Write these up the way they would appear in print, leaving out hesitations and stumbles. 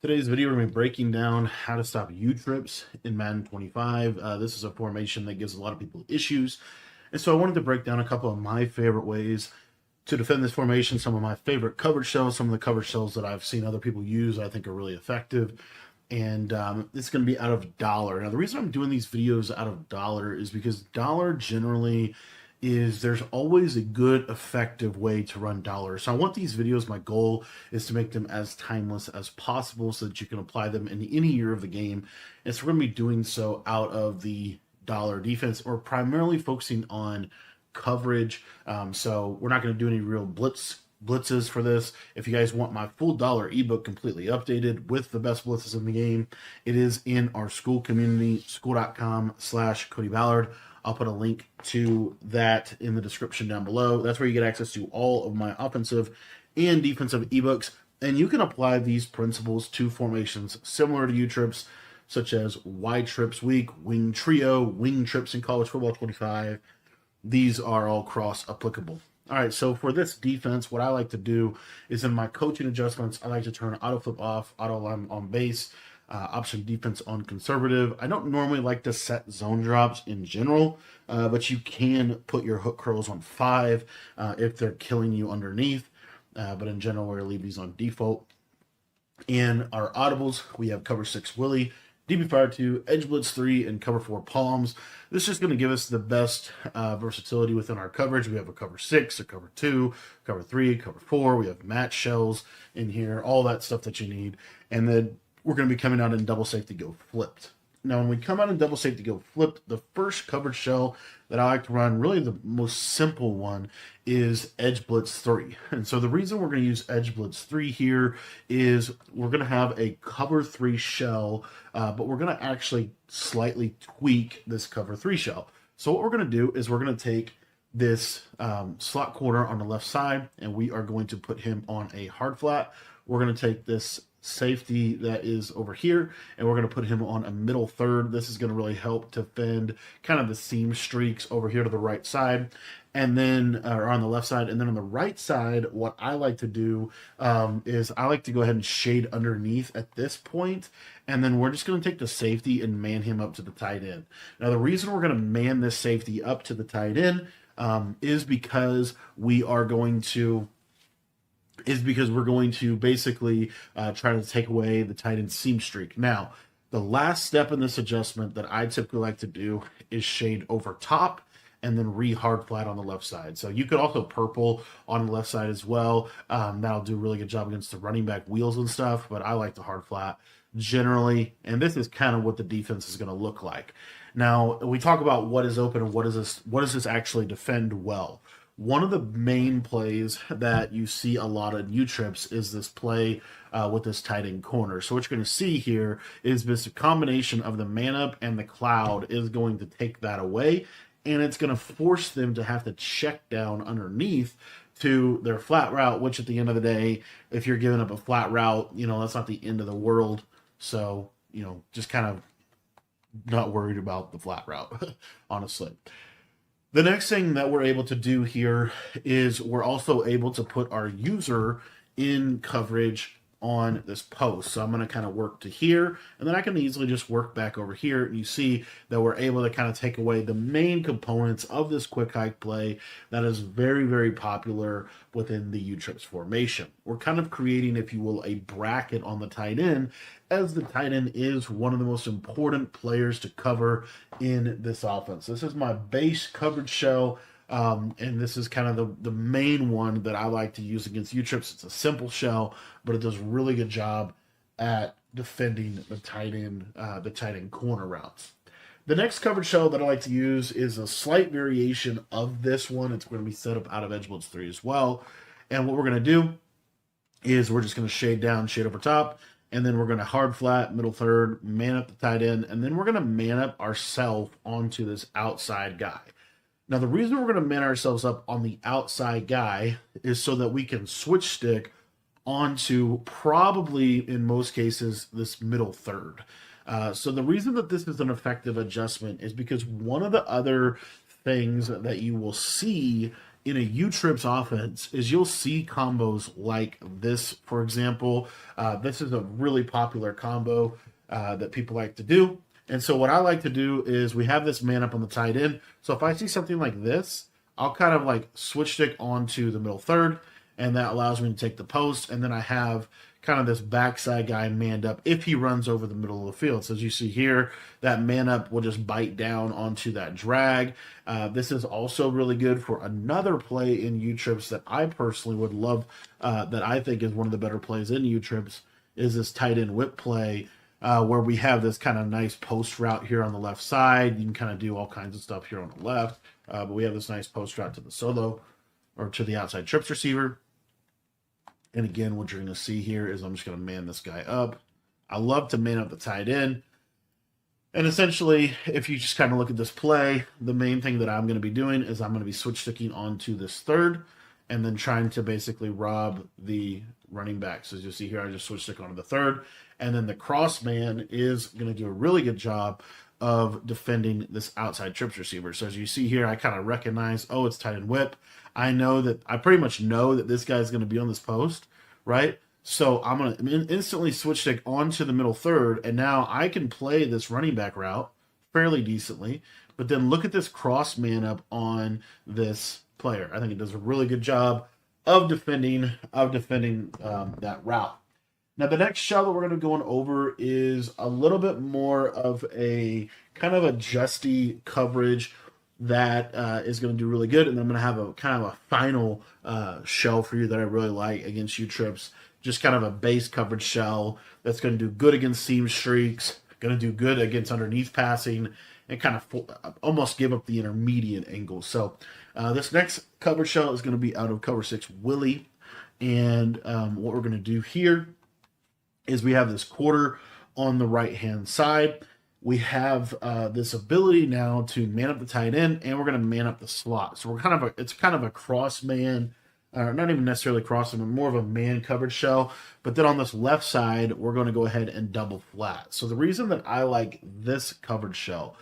Today's video, we're going to be breaking down how to stop U-trips in Madden 25. This is a formation that gives a lot of people issues. And so I wanted to break down a couple of my favorite ways to defend this formation, some of my favorite coverage shells, some of the coverage shells that I've seen other people use I think are really effective. And it's going to be out of dollar. Now, the reason I'm doing these videos out of dollar is because dollar generally there's always a good effective way to run dollar. So I want these videos, my goal is to make them as timeless as possible so that you can apply them in any year of the game. And so we're going to be doing so out of the dollar defense, or primarily focusing on coverage. So we're not going to do any real blitzes for this. If you guys want my full dollar ebook completely updated with the best blitzes in the game, it is in our school community, school.com/Cody Ballard. I'll put a link to that in the description down below. That's where you get access to all of my offensive and defensive ebooks. And you can apply these principles to formations similar to U-trips, such as Y-trips weak, wing trio, wing trips in college football 25. These are all cross applicable. All right, so for this defense, what I like to do is in my coaching adjustments, I like to turn auto flip off, auto line on base, option defense on conservative. I don't normally like to set zone drops in general, but you can put your hook curls on 5 if they're killing you underneath. But in general, we're going to leave these on default. In our audibles, we have cover 6 Willie, DB Fire 2, Edge Blitz 3, and cover 4 Palms. This is just going to give us the best versatility within our coverage. We have a cover 6, a cover 2, cover 3, cover 4. We have match shells in here, all that stuff that you need. And then we're going to be coming out in double safety go flipped. Now, when we come out in double safety go flipped, the first coverage shell that I like to run, really the most simple one, is Edge Blitz 3. And so the reason we're going to use Edge Blitz 3 here is we're going to have a cover 3 shell, but we're going to actually slightly tweak this cover 3 shell. So what we're going to do is we're going to take this slot corner on the left side, and we are going to put him on a hard flat. We're going to take this safety that is over here, and we're going to put him on a middle third. This is going to really help defend kind of the seam streaks over here to the right side, and then or on the left side. And then on the right side, what I like to do is I like to go ahead and shade underneath at this point, and then we're just going to take the safety and man him up to the tight end. Now, the reason we're going to man this safety up to the tight end is because we're going to basically try to take away the tight end seam streak. Now, the last step in this adjustment that I typically like to do is shade over top and then re-hard flat on the left side. So you could also purple on the left side as well. That'll do a really good job against the running back wheels and stuff, but I like the hard flat generally, and this is kind of what the defense is going to look like. Now, we talk about what is open and what does this actually defend well. One of the main plays that you see a lot of U-trips is this play with this tight end corner. So what you're going to see here is this combination of the man up and the cloud is going to take that away, and it's going to force them to have to check down underneath to their flat route, which at the end of the day, if you're giving up a flat route, that's not the end of the world. So, just kind of not worried about the flat route, honestly. The next thing that we're able to do here is we're also able to put our user in coverage on this post. So I'm going to kind of work to here, and then I can easily just work back over here. And you see that we're able to kind of take away the main components of this quick hike play that is very, very popular within the U-trips formation. We're kind of creating, if you will, a bracket on the tight end, as the tight end is one of the most important players to cover in this offense. This is my base coverage shell. And this is kind of the main one that I like to use against U-trips. It's a simple shell, but it does a really good job at defending the tight end corner routes. The next coverage shell that I like to use is a slight variation of this one. It's going to be set up out of Edge Blitz 3 as well. And what we're going to do is we're just going to shade down, shade over top, and then we're going to hard flat, middle third, man up the tight end, and then we're going to man up ourselves onto this outside guy. Now, the reason we're going to man ourselves up on the outside guy is so that we can switch stick onto probably, in most cases, this middle third. So the reason that this is an effective adjustment is because one of the other things that you will see in a U-Trips offense is you'll see combos like this, for example. This is a really popular combo that people like to do. And so what I like to do is we have this man up on the tight end. So if I see something like this, I'll kind of like switch stick onto the middle third, and that allows me to take the post. And then I have kind of this backside guy manned up if he runs over the middle of the field. So as you see here, that man up will just bite down onto that drag. This is also really good for another play in U-Trips that I personally would love, that I think is one of the better plays in U-Trips, is this tight end whip play. Where we have this kind of nice post route here on the left side. You can kind of do all kinds of stuff here on the left, but we have this nice post route to the solo or to the outside trips receiver. And again, what you're going to see here is I'm just going to man this guy up. I love to man up the tight end. And essentially, if you just kind of look at this play, the main thing that I'm going to be doing is I'm going to be switch sticking onto this third and then trying to basically rob the running back. So as you see here, I just switch stick onto the third. And then the cross man is going to do a really good job of defending this outside trips receiver. So as you see here, I kind of recognize, oh, it's tight end whip. I know that I pretty much know that this guy's going to be on this post, right? So I'm going to instantly switch stick onto the middle third, and now I can play this running back route fairly decently. But then look at this cross man up on this player. I think it does a really good job of defending that route. Now, the next shell that we're going to go over is a little bit more of a kind of a justy coverage that is going to do really good. And then I'm going to have a kind of a final shell for you that I really like against U-Trips. Just kind of a base coverage shell that's going to do good against seam streaks, going to do good against underneath passing, and kind of almost give up the intermediate angle. So this next coverage shell is going to be out of cover 6 Willie. And what we're going to do here is we have this quarter on the right-hand side. We have this ability now to man up the tight end, and we're going to man up the slot. So it's kind of a cross man, not even necessarily cross man, more of a man coverage shell. But then on this left side, we're going to go ahead and double flat. So the reason that I like this coverage shell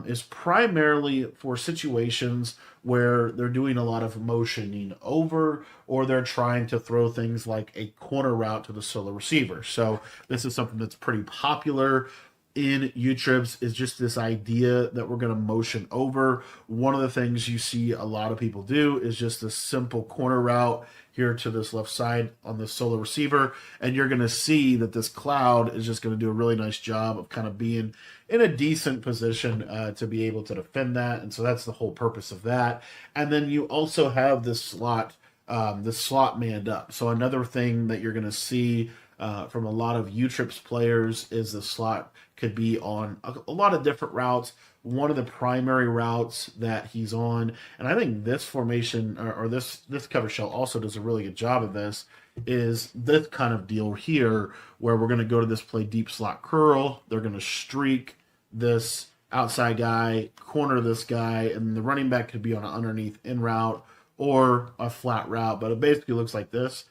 is primarily for situations where they're doing a lot of motioning over, or they're trying to throw things like a corner route to the solo receiver. So this is something that's pretty popular in U-Trips, is just this idea that we're going to motion over. One of the things you see a lot of people do is just this simple corner route here to this left side on the solo receiver, and you're going to see that this cloud is just going to do a really nice job of kind of being in a decent position to be able to defend that. And so that's the whole purpose of that. And then you also have this slot manned up. So another thing that you're going to see from a lot of U-Trips players is the slot could be on a lot of different routes. One of the primary routes that he's on, and I think this formation or this cover shell also does a really good job of this, is this kind of deal here where we're going to go to this play deep slot curl. They're going to streak this outside guy, corner this guy, and the running back could be on an underneath in route or a flat route, but it basically looks like this.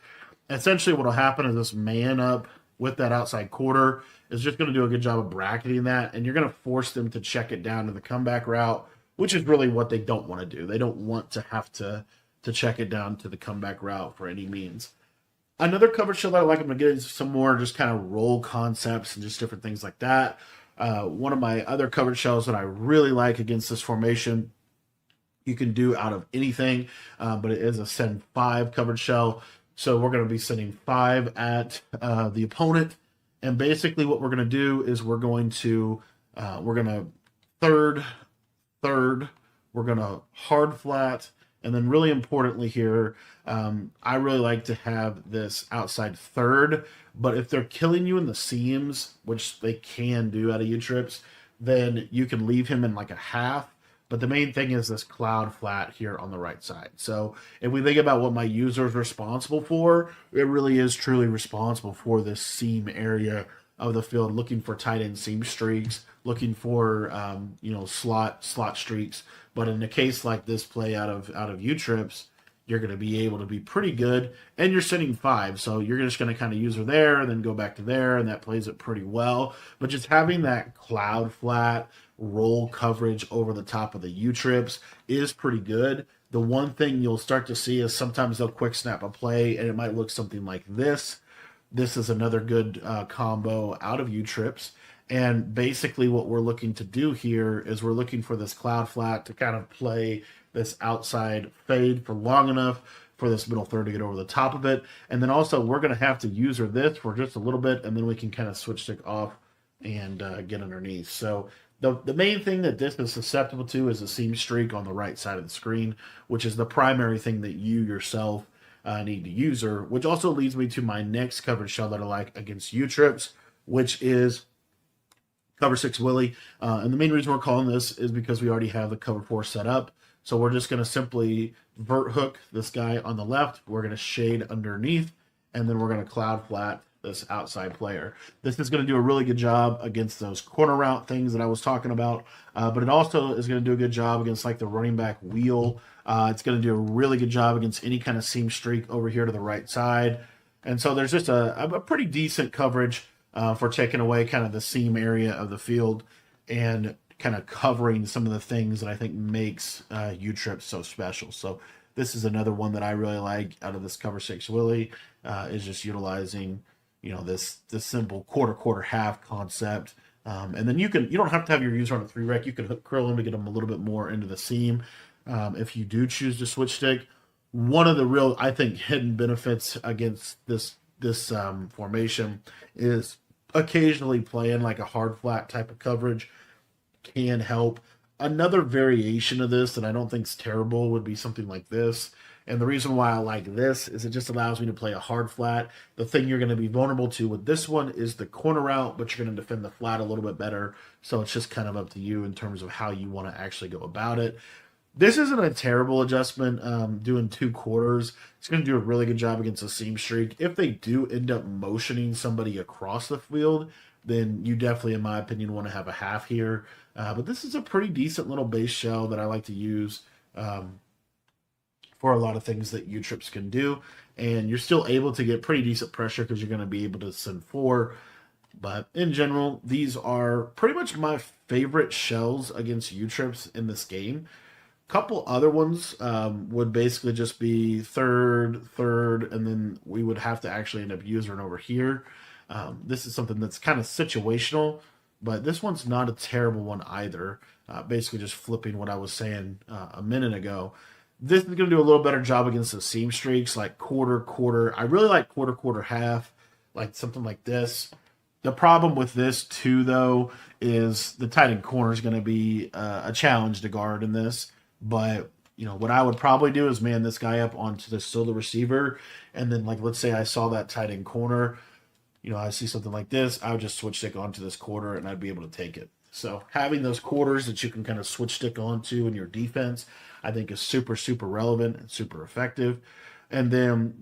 Essentially what will happen is this man up with that outside quarter is just going to do a good job of bracketing that, and you're going to force them to check it down to the comeback route, which is really what they don't want to do. They don't want to have to check it down to the comeback route for any means. Another coverage shell that I like, I'm going to get into some more just kind of roll concepts and just different things like that. One of my other coverage shells that I really like against this formation, you can do out of anything, but it is a send 5 coverage shell. So we're going to be sending 5 at the opponent. And basically what we're going to do is we're going to third, we're going to hard flat. And then really importantly here, I really like to have this outside third. But if they're killing you in the seams, which they can do out of U-Trips, then you can leave him in like a half. But the main thing is this cloud flat here on the right side. So if we think about what my user is responsible for, it really is truly responsible for this seam area of the field, looking for tight end seam streaks, looking for slot streaks. But in a case like this play out of U-Trips, you're going to be able to be pretty good, and you're sending 5, so you're just going to kind of use her there and then go back to there, and that plays it pretty well. But just having that cloud flat roll coverage over the top of the U-Trips is pretty good. The one thing you'll start to see is sometimes they'll quick snap a play, and it might look something like this. This is another good combo out of U-trips. And basically what we're looking to do here is we're looking for this cloud flat to kind of play this outside fade for long enough for this middle third to get over the top of it. And then also we're going to have to user this for just a little bit, and then we can kind of switch stick off and get underneath. So the main thing that this is susceptible to is a seam streak on the right side of the screen, which is the primary thing that you yourself need to user, which also leads me to my next coverage shell that I like against U-trips, which is cover 6 Willie. And the main reason we're calling this is because we already have the cover 4 set up. So we're just going to simply vert hook this guy on the left. We're going to shade underneath, and then we're going to cloud flat this outside player. This is going to do a really good job against those corner route things that I was talking about, but it also is going to do a good job against like the running back wheel. It's going to do a really good job against any kind of seam streak over here to the right side. And so there's just a pretty decent coverage for taking away kind of the seam area of the field and kind of covering some of the things that I think makes U-Trip so special. So this is another one that I really like out of this cover 6 Willie, is just utilizing, you know, this simple quarter half concept. And then you don't have to have your user on a 3-rec. You can hook curl him to get him a little bit more into the seam. If you do choose to switch stick, one of the real, I think, hidden benefits against this formation is occasionally playing like a hard flat type of coverage can help. Another variation of this that I don't think is terrible would be something like this. And the reason why I like this is it just allows me to play a hard flat. The thing you're going to be vulnerable to with this one is the corner route, but you're going to defend the flat a little bit better. So it's just kind of up to you in terms of how you want to actually go about it. This isn't a terrible adjustment, doing 2 quarters. It's going to do a really good job against a seam streak. If they do end up motioning somebody across the field, then you definitely, in my opinion, want to have a half here. But this is a pretty decent little base shell that I like to use for a lot of things that U-trips can do. And you're still able to get pretty decent pressure because you're going to be able to send 4. But in general, these are pretty much my favorite shells against U-trips in this game. Couple other ones would basically just be third, and then we would have to actually end up using over here. This is something that's kind of situational, but this one's not a terrible one either. Basically just flipping what I was saying a minute ago. This is going to do a little better job against the seam streaks, like quarter. I really like quarter, half, like something like this. The problem with this too, though, is the tight end corner is going to be a challenge to guard in this. But, you know, what I would probably do is man this guy up onto the receiver. And then, like, let's say I saw that tight end corner. You know, I see something like this. I would just switch stick onto this quarter and I'd be able to take it. So having those quarters that you can kind of switch stick onto in your defense, I think is super relevant and super effective. And then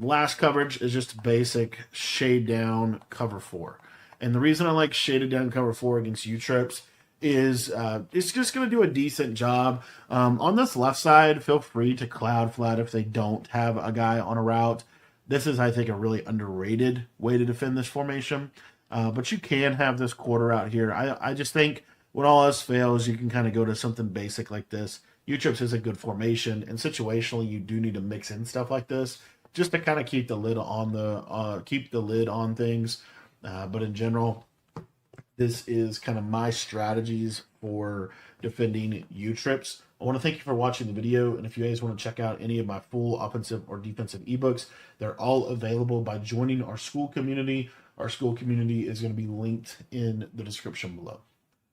last coverage is just basic shade down cover 4. And the reason I like shaded down cover 4 against U-trips is it's just going to do a decent job. On this left side, feel free to cloud flat if they don't have a guy on a route. This is, I think, a really underrated way to defend this formation. But you can have this quarter out here. I just think when all else fails, you can kind of go to something basic like this. U-trips is a good formation, and situationally, you do need to mix in stuff like this just to kind of keep the lid on things. But in general, this is kind of my strategies for defending U-trips. I want to thank you for watching the video, and if you guys want to check out any of my full offensive or defensive ebooks, they're all available by joining our school community. Our school community is going to be linked in the description below.